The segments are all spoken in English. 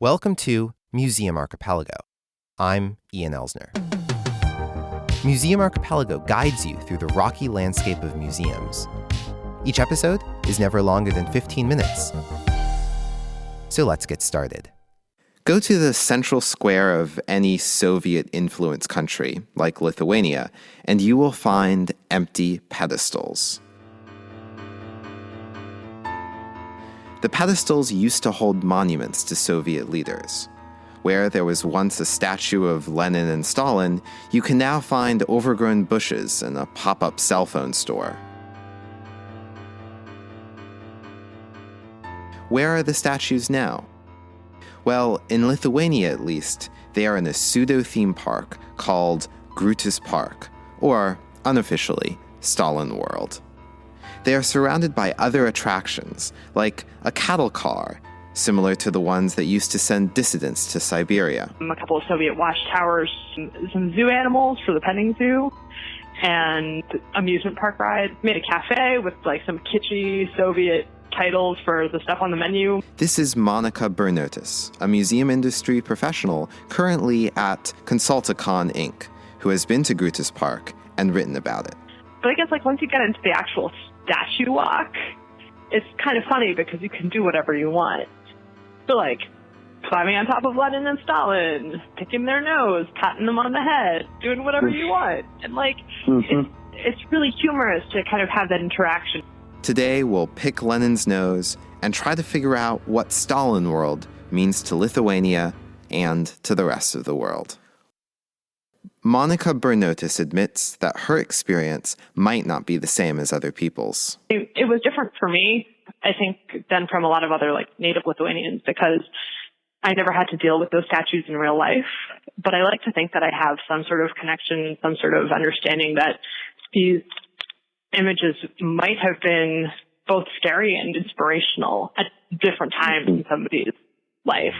Welcome to Museum Archipelago. I'm Ian Elsner. Museum Archipelago guides you through the rocky landscape of museums. Each episode is never longer than 15 minutes. So let's get started. Go to the central square of any Soviet-influenced country, like Lithuania, and you will find empty pedestals. The pedestals used to hold monuments to Soviet leaders. Where there was once a statue of Lenin and Stalin, you can now find overgrown bushes and a pop-up cell phone store. Where are the statues now? Well, in Lithuania at least, they are in a pseudo-theme park called Grūtas Park, or, unofficially, Stalin World. They are surrounded by other attractions, like a cattle car, similar to the ones that used to send dissidents to Siberia. A couple of Soviet watchtowers, some zoo animals for the petting zoo, and amusement park ride. Made a cafe with some kitschy Soviet titles for the stuff on the menu. This is Monika Bernotas, a museum industry professional currently at Consulticon Inc., who has been to Grūtas Park and written about it. But I guess once you get into the actual statue walk, it's kind of funny because you can do whatever you want. So climbing on top of Lenin and Stalin, picking their nose, patting them on the head, doing whatever you want. And it's really humorous to kind of have that interaction. Today we'll pick Lenin's nose and try to figure out what Stalin World means to Lithuania and to the rest of the world. Monika Bernotas admits that her experience might not be the same as other people's. It was different for me, I think, than from a lot of other native Lithuanians, because I never had to deal with those statues in real life. But I like to think that I have some sort of connection, some sort of understanding that these images might have been both scary and inspirational at different times in somebody's life.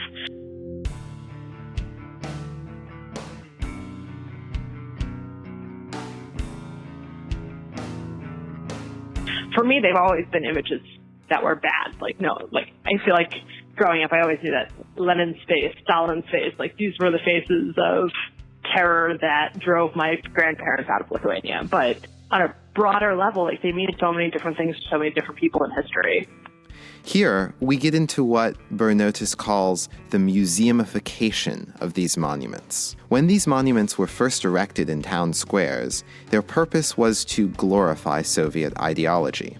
For me, they've always been images that were bad. I feel like growing up, I always knew that Lenin's face, Stalin's face, these were the faces of terror that drove my grandparents out of Lithuania. But on a broader level, they mean so many different things to so many different people in history. Here, we get into what Bernotas calls the museumification of these monuments. When these monuments were first erected in town squares, their purpose was to glorify Soviet ideology.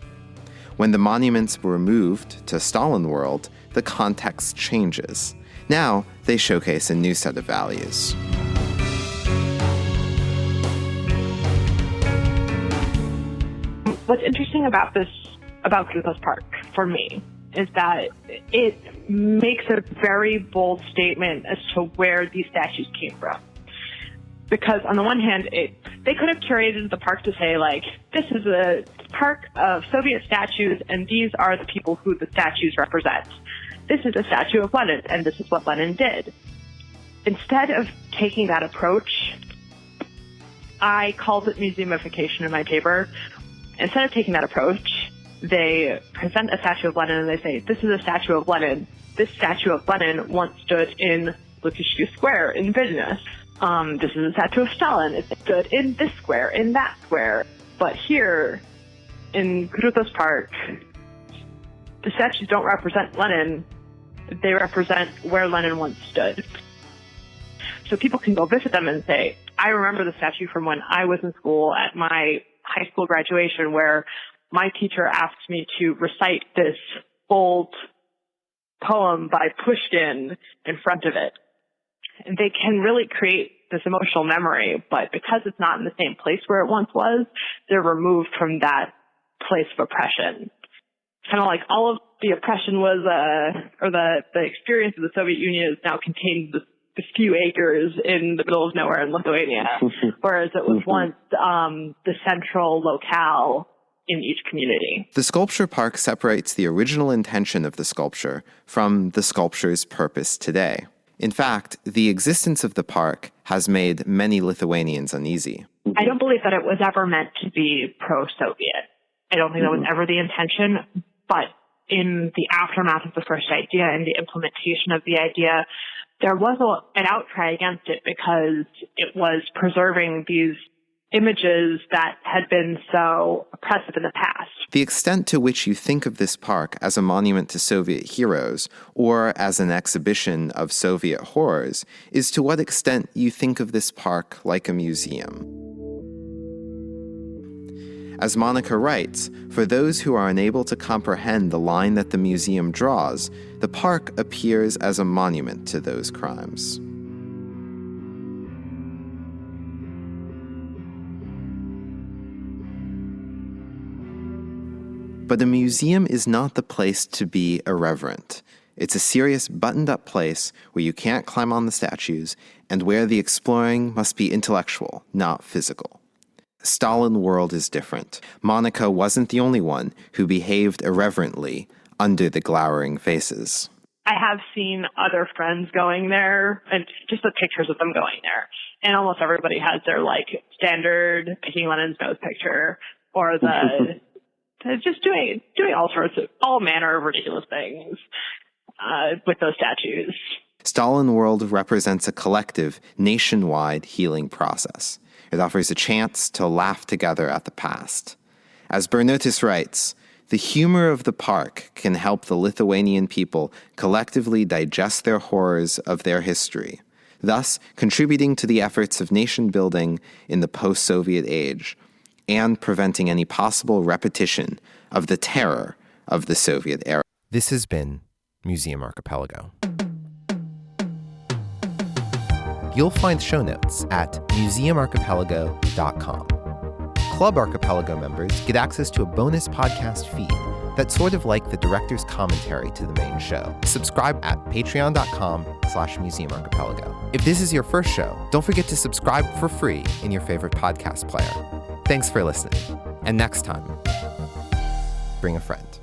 When the monuments were moved to Stalin World, the context changes. Now, they showcase a new set of values. What's interesting about Grūtas Park, for me, is that it makes a very bold statement as to where these statues came from. Because on the one hand, they could have curated the park to say, this is a park of Soviet statues, and these are the people who the statues represent. This is a statue of Lenin, and this is what Lenin did. Instead of taking that approach, I called it museumification in my paper. Instead of taking that approach, they present a statue of Lenin and they say, this is a statue of Lenin. This statue of Lenin once stood in Lukiškių Square in Vilnius. This is a statue of Stalin. It stood in this square, in that square. But here, in Grūtas Park, the statues don't represent Lenin. They represent where Lenin once stood. So people can go visit them and say, I remember the statue from when I was in school at my high school graduation, where my teacher asked me to recite this old poem by Pushkin in front of it. And they can really create this emotional memory, but because it's not in the same place where it once was, they're removed from that place of oppression. Kind of all of the oppression was, or the experience of the Soviet Union is now contained in a few acres in the middle of nowhere in Lithuania, whereas it was once the central locale in each community. The sculpture park separates the original intention of the sculpture from the sculpture's purpose today. In fact, the existence of the park has made many Lithuanians uneasy. I don't believe that it was ever meant to be pro-Soviet. I don't think that was ever the intention, but in the aftermath of the first idea and the implementation of the idea, there was an outcry against it because it was preserving these images that had been so oppressive in the past. The extent to which you think of this park as a monument to Soviet heroes or as an exhibition of Soviet horrors is to what extent you think of this park like a museum. As Monika writes, for those who are unable to comprehend the line that the museum draws, the park appears as a monument to those crimes. But a museum is not the place to be irreverent. It's a serious, buttoned-up place where you can't climb on the statues and where the exploring must be intellectual, not physical. Stalin World is different. Monika wasn't the only one who behaved irreverently under the glowering faces. I have seen other friends going there, and just the pictures of them going there. And almost everybody has their, standard picking Lenin's nose picture, or the just doing all manner of ridiculous things with those statues. Stalin World represents a collective, nationwide healing process. It offers a chance to laugh together at the past. As Bernotas writes, the humor of the park can help the Lithuanian people collectively digest their horrors of their history, thus contributing to the efforts of nation building in the post-Soviet age, and preventing any possible repetition of the terror of the Soviet era. This has been Museum Archipelago. You'll find show notes at museumarchipelago.com. Club Archipelago members get access to a bonus podcast feed that's sort of like the director's commentary to the main show. Subscribe at patreon.com/museumarchipelago. If this is your first show, don't forget to subscribe for free in your favorite podcast player. Thanks for listening. And next time, bring a friend.